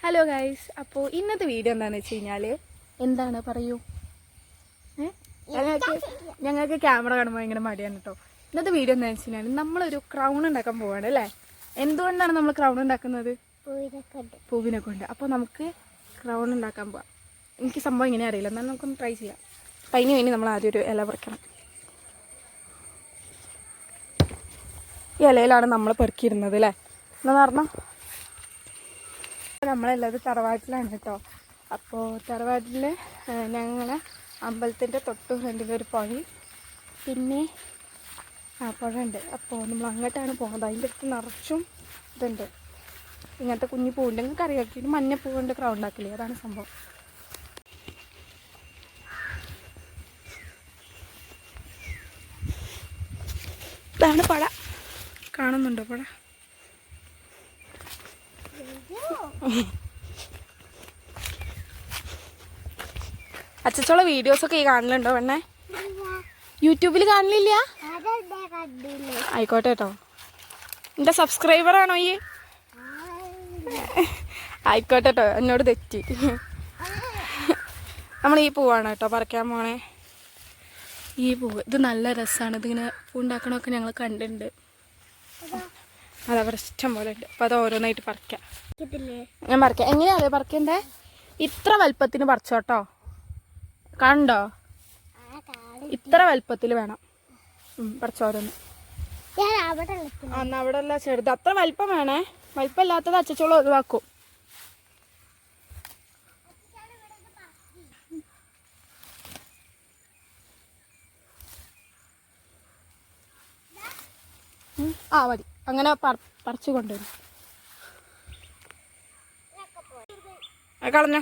Hello guys, അപ്പോൾ ഇന്നത്തെ video എന്താണെന്ന് വെച്ച് കഴിഞ്ഞാൽ എന്താണ് പറയൂ. ഞങ്ങൾക്ക് ക്യാമറ കാണുമ്പോൾ ഭയങ്കര മടിയാണ് കേട്ടോ. ഇന്നത്തെ വീഡിയോ എന്താണെന്ന് വെച്ച് കഴിഞ്ഞാൽ നമ്മളൊരു ക്രൗൺ ഉണ്ടാക്കാൻ പോവാണ് അല്ലേ. എന്തുകൊണ്ടാണ് നമ്മൾ ക്രൗൺ ഉണ്ടാക്കുന്നത്? പൂവിനെ കൊണ്ട്. അപ്പോൾ നമുക്ക് ക്രൗൺ ഉണ്ടാക്കാൻ പോവാം. എനിക്ക് സംഭവം ഇങ്ങനെ അറിയില്ല, എന്നാൽ നമുക്കൊന്ന് ട്രൈ ചെയ്യാം. അപ്പം അതിന് വേണ്ടി നമ്മൾ ആദ്യം ഒരു ഇല പറിക്കണം. ഈ ഇലയിലാണ് നമ്മൾ പെറുക്കിയിരുന്നത് അല്ലേ. എന്താണെന്ന് പറഞ്ഞാൽ നമ്മളെല്ലാവരും തറവാട്ടിലാണ് കേട്ടോ. അപ്പോൾ തറവാട്ടിൽ ഞങ്ങളെ അമ്പലത്തിൻ്റെ തൊട്ട് ഫ്രണ്ടിലൊരു പുഴ, പിന്നെ പുഴ ഉണ്ട്. അപ്പോൾ നമ്മൾ അങ്ങോട്ടാണ് പോകുന്നത്. അതിൻ്റെ അടുത്ത് നിറച്ചും ഇതുണ്ട്, ഇങ്ങനത്തെ കുഞ്ഞു പൂവുണ്ട്. നിങ്ങൾക്ക് അറിയാം, ഇത് മഞ്ഞപ്പൂ കൊണ്ട് ക്രൗൺ ഉണ്ടാക്കില്ലേ, അതാണ് സംഭവം. ഇതാണ് പുഴ, കാണുന്നുണ്ടോ പുഴ? അച്ചച്ചോളെ വീഡിയോസൊക്കെ ഈ കാണലുണ്ടോ പെണ്ണേ? യൂട്യൂബിൽ കാണലില്ല? ആയിക്കോട്ടെ കേട്ടോ. എൻ്റെ സബ്സ്ക്രൈബറാണോ ഈ? ആയിക്കോട്ടെ കേട്ടോ, എന്നോട് തെറ്റി. നമ്മൾ ഈ പൂവാണ് കേട്ടോ പറിക്കാൻ പോണേ. ഈ പൂവ് ഇത് നല്ല രസമാണ്. ഇതിങ്ങനെ പൂ ഉണ്ടാക്കണമൊക്കെ ഞങ്ങൾ കണ്ടിട്ടുണ്ട്. അതവിടെ ഇഷ്ടം പോലെ ഉണ്ട്. അപ്പോൾ അത് ഓരോന്നായിട്ട് പറിക്കാം. ഞാൻ പറിക്കാം. എങ്ങനെയാണല്ലേ പറിക്കണ്ടേ? ഇത്ര വലുപ്പത്തിന് പറിച്ചോട്ടോ, കണ്ടോ? ഇത്ര വലുപ്പത്തിൽ വേണം പറിച്ചോരോന്ന്. എന്നാ അവിടെ അല്ല ചെറുത്, അത്ര വലിപ്പം വേണേ. വലിപ്പമില്ലാത്തത് അച്ചച്ചോളം ഒഴിവാക്കും. മതി, അങ്ങനെ പറിച്ചു കൊണ്ടുവരും. കളഞ്ഞോ?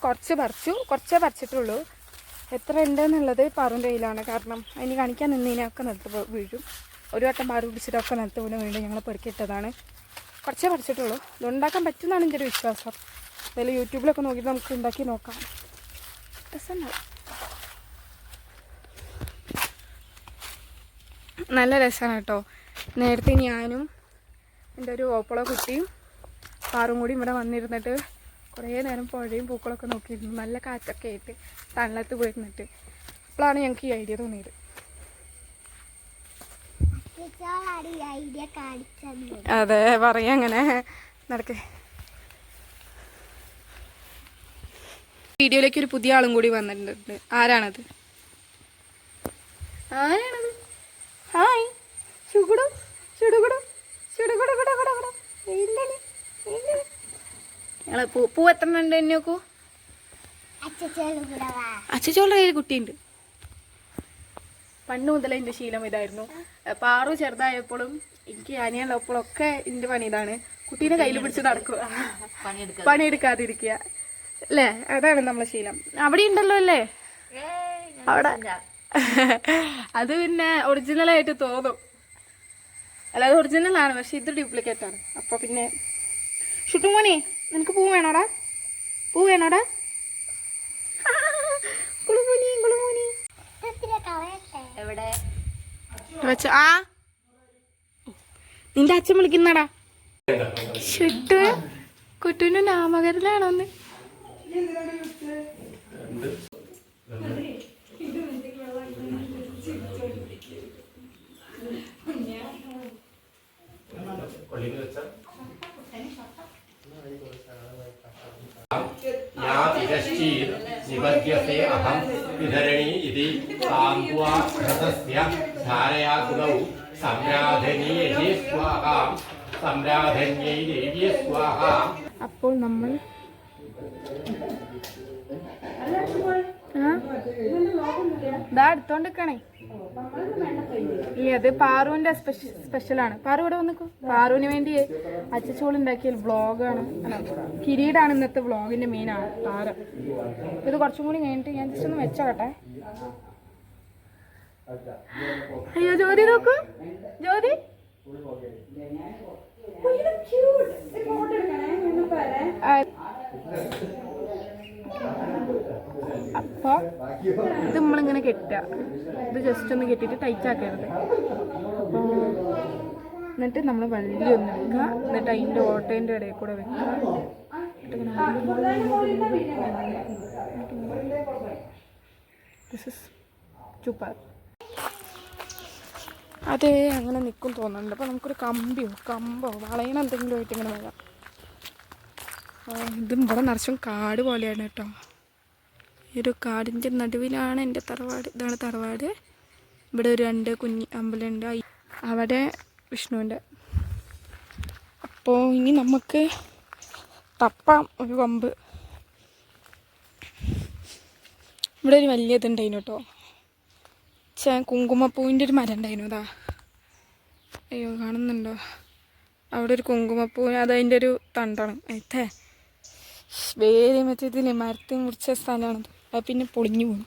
കുറച്ചേ പറിച്ചിട്ടുള്ളൂ. എത്ര ഉണ്ടെന്നുള്ളത് പാറുവിൻ്റെ കയ്യിലാണ്. കാരണം അതിന് കാണിക്കാൻ നിന്നതിനൊക്കെ നിലത്ത് വീഴും. ഒരു വട്ടം പാറ് പിടിച്ചിട്ടൊക്കെ നിലത്ത് വീണ് വീണ്ടും ഞങ്ങൾ പെറുക്കിയിട്ടതാണ്. കുറച്ചേ പറിച്ചിട്ടുള്ളൂ. ഇതുണ്ടാക്കാൻ പറ്റുന്നതാണ് എൻ്റെ ഒരു വിശ്വാസം. അതിൽ യൂട്യൂബിലൊക്കെ നോക്കിയിട്ട് നമുക്ക് ഉണ്ടാക്കി നോക്കാം. രസമുണ്ടാവും, നല്ല രസമാണ് കേട്ടോ. നേരത്തെ ഞാനും എൻ്റെ ഒരു ഓപ്പള കുട്ടിയും പാറും കൂടി ഇവിടെ വന്നിരുന്നിട്ട് കുറേ നേരം പുഴയും പൂക്കളൊക്കെ നോക്കിയിരുന്നു. നല്ല കാറ്റൊക്കെ ആയിട്ട് തണലത്ത് പോയിരുന്നിട്ട്. അപ്പോഴാണ് ഞങ്ങൾക്ക് ഈ ഐഡിയ തോന്നിയത്. അതെ, പറയാം അങ്ങനെ. നടക്കേ. വീഡിയോയിലേക്ക് ഒരു പുതിയ ആളും കൂടി വന്നിട്ടുണ്ട്. ആരാണത്? ഹായ് ചുടുകുടു ചുടുകുടു ചുടുകുടു കുട കുട കുട. ഞങ്ങള് പൂ എത്ര ഉണ്ട് എന്നെ നോക്കൂ. അച്ചച്ചോളുടെ കയ്യിൽ കുട്ടിയുണ്ട്. പണ്ട് മുതലേ എൻ്റെ ശീലം ഇതായിരുന്നു. പാറു ചെറുതായപ്പോഴും എനിക്ക് അനിയനുള്ളപ്പോഴൊക്കെ എൻ്റെ പണി ഇതാണ്. കുട്ടീനെ കയ്യിൽ പിടിച്ച് നടക്കുക, പണിയെടുക്കാതിരിക്കുക അല്ലേ. അതാണ് നമ്മളെ ശീലം. അവിടെ ഉണ്ടല്ലോ അല്ലേ അവിടെ. അത് പിന്നെ ഒറിജിനലായിട്ട് തോന്നും, അല്ലാതെ ഒറിജിനലാണ്, പക്ഷെ ഇത് ഡ്യൂപ്ലിക്കേറ്റ് ആണ്. അപ്പോൾ പിന്നെ ഷുട്ടുമോനെ, നിനക്ക് പൂ വേണോടാ? പൂ വേണോടാ? എവിടെ വെച്ച? നിന്റെ അച്ഛൻ വിളിക്കുന്നടാ. ഷുട്ടു കുട്ടുവിന്റെ നാമകരണാണോന്ന്. निबध्यसे अहं विधरणी इति सान्त्वा रसस्य धारया कुलौ സംരാധനീയേ സ്വാഹാ സംരാധന്യൈ ദേവ്യേ സ്വാഹാ. അപ്പോൾ നമ്മൾ അടുത്തോണ്ടിരിക്കണേ. ഇല്ല, അത് പാറുവിന്റെ സ്പെഷ്യലാണ്. പാറു ഇവിടെ വന്നിക്കോ. പാറുവിന് വേണ്ടി അച്ചച്ചോള് ഉണ്ടാക്കിയ വ്ളോഗാണ്. കിരീടാണ് ഇന്നത്തെ വ്ളോഗിന്റെ മെയിനാണ് താരം. ഇത് കുറച്ചും കൂടി കഴിഞ്ഞിട്ട് ഞാൻ ജസ്റ്റ് ഒന്ന് വെച്ചോട്ടെ. അയ്യോ ജ്യോതി നോക്കൂ, ജ്യോതി അപ്പോൾ ഇത് നമ്മളിങ്ങനെ കെട്ടുക. ഇത് ജസ്റ്റ് ഒന്ന് കെട്ടിയിട്ട് ടൈറ്റ് ആക്കരുത്. അപ്പോൾ എന്നിട്ട് നമ്മൾ വള്ളി ഒന്ന് വെക്കുക. എന്നിട്ട് അതിൻ്റെ ഓട്ടേൻ്റെ ഇടയിൽ കൂടെ വെക്കുക. This is super. അതെ, അങ്ങനെ നിൽക്കും തോന്നുന്നുണ്ട്. അപ്പോൾ നമുക്കൊരു കമ്പോ വളയണം എന്തെങ്കിലും ആയിട്ട് ഇങ്ങനെ വരാം. ഇതും ഇവിടെ നിറച്ചും കാട് പോലെയാണ് കേട്ടോ. ഈ ഒരു കാടിൻ്റെ നടുവിലാണ് എൻ്റെ തറവാട്. ഇതാണ് തറവാട്. ഇവിടെ ഒരു 2 കുഞ്ഞി അമ്പലമുണ്ട്. അവിടെ വിഷ്ണുവിൻ്റെ. അപ്പോൾ ഇനി നമുക്ക് തപ്പാം ഒരു കമ്പ്. ഇവിടെ ഒരു വലിയ ഇതുണ്ടായിരുന്നു കേട്ടോ. കുങ്കുമപ്പൂവിൻ്റെ ഒരു മരം ഉണ്ടായിരുന്നു. അതാ, അയ്യോ കാണുന്നുണ്ടോ? അവിടെ ഒരു കുങ്കുമപ്പൂ, അതതിൻ്റെ ഒരു തണ്ടാണ്. അയത്തേ വേറെ മറ്റേ ഇതില്ലേ മരത്തിൽ മുറിച്ച സ്ഥലമാണത്. അത് പിന്നെ പൊളിഞ്ഞു പോകും.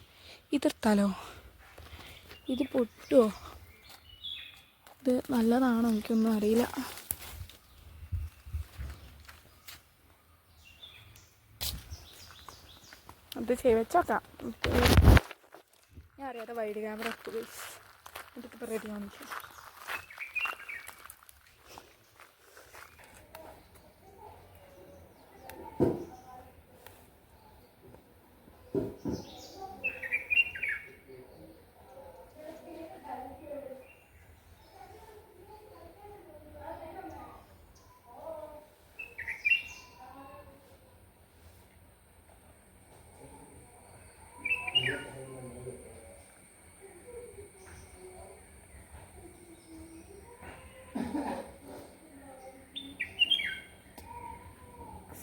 ഇതെടുത്താലോ? ഇത് പൊട്ടുമോ? ഇത് നല്ലതാണോ? എനിക്കൊന്നും അറിയില്ല. അത് വെച്ചോക്കാം. ഞാൻ അറിയാതെ വൈഡ് ക്യാമറ എന്നിട്ട് റെഡി കാണിക്കാം.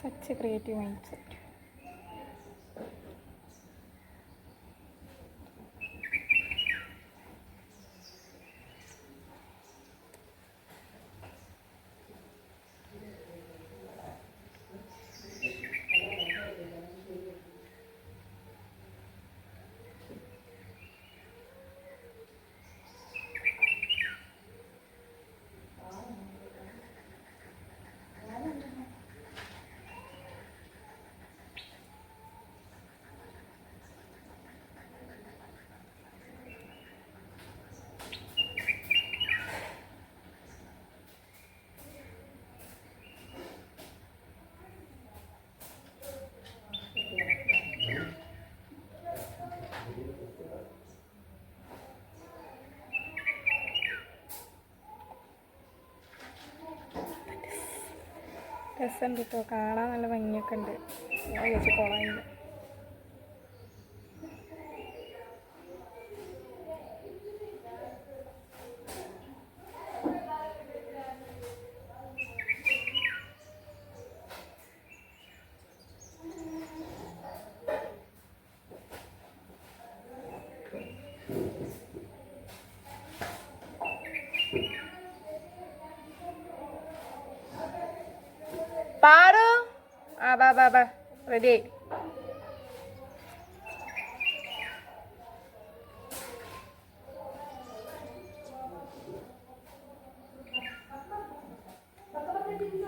Such a creative mindset. രസമുണ്ട് കേട്ടോ, കാണാൻ നല്ല ഭംഗിയൊക്കെ ഉണ്ട്. ഞാൻ വിചാരിച്ചു കൊളായില്ല. പാറു, ആ ബാ റെഡി.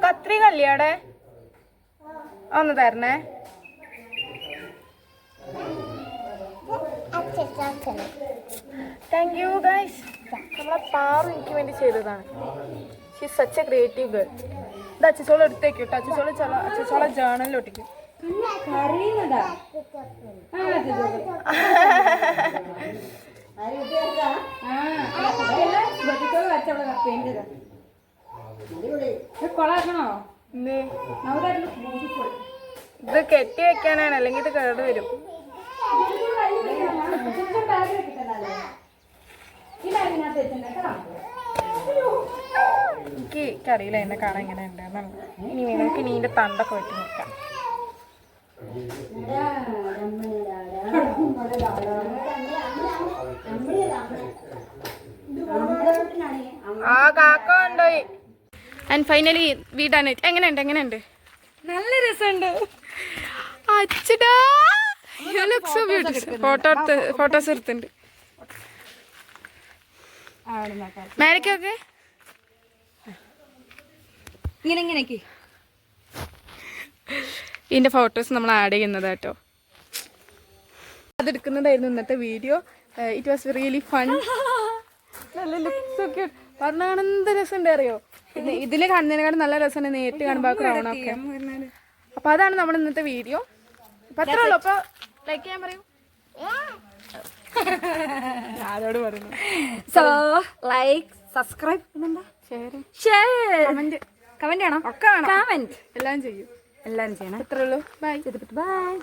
കത്രിക അല്ലേ അവിടെ? ഒന്ന് തരണേ. Thank you guys. നമ്മളെ പാറു എനിക്ക് വേണ്ടി ചെയ്തതാണ്. She is such A creative girl. ഇത് അച്ചോളം എടുത്തേക്കും കേട്ടോ. അച്ചോളം ജേണലിൽ ഒട്ടിക്കും. ഇത് കെട്ടി വെക്കാനാണ്, അല്ലെങ്കിൽ ഇത് കേട് വരും. എനിക്കറിയില്ല എന്നെ കാണാൻ ഇങ്ങനെ ഉണ്ടെന്നുള്ളത്. ഇനി നമുക്ക് നീന്റെ തണ്ടൊക്കെ വെട്ടി നോക്കാം. ആ കാക്ക കൊണ്ടുപോയി. ആൻഡ് ഫൈനലി വീടാണ്. എങ്ങനെയുണ്ട്? നല്ല രസമുണ്ട്. അച്ഛടാ, you look so beautiful. Photos എടുത്തിട്ടുണ്ട്. മേലക്കൊക്കെ ഇങ്ങനെയൊക്കെ ഇതിൻ്റെ ഫോട്ടോസ് നമ്മൾ ആഡ് ചെയ്യുന്നത് കേട്ടോ. അതെടുക്കുന്നതായിരുന്നു ഇന്നത്തെ video. It was really fun. നല്ല ലുക്സ് ഒക്കെ പറഞ്ഞ കാണുന്ന രസമുണ്ട് അറിയോ. പിന്നെ ഇതിൽ കാണുന്നതിനെക്കാളും നല്ല രസമുണ്ട് നേരിട്ട് കാണുമ്പോൾ ക്രൗണൊക്കെ. അപ്പൊ അതാണ് നമ്മുടെ ഇന്നത്തെ വീഡിയോ. അപ്പൊ അത്രേ ഉള്ളൂ. അപ്പൊ ലൈക്ക് ചെയ്യാൻ പറയൂ. അതോട് പറയുന്നു. So like subscribe share comment ആണോ? ഒക്കെ വേണം. കമന്റ് എല്ലാം ചെയ്യും. എല്ലാം ചെയ്യണം. അത്രേ ഉള്ളൂ. ബൈ. ബൈ.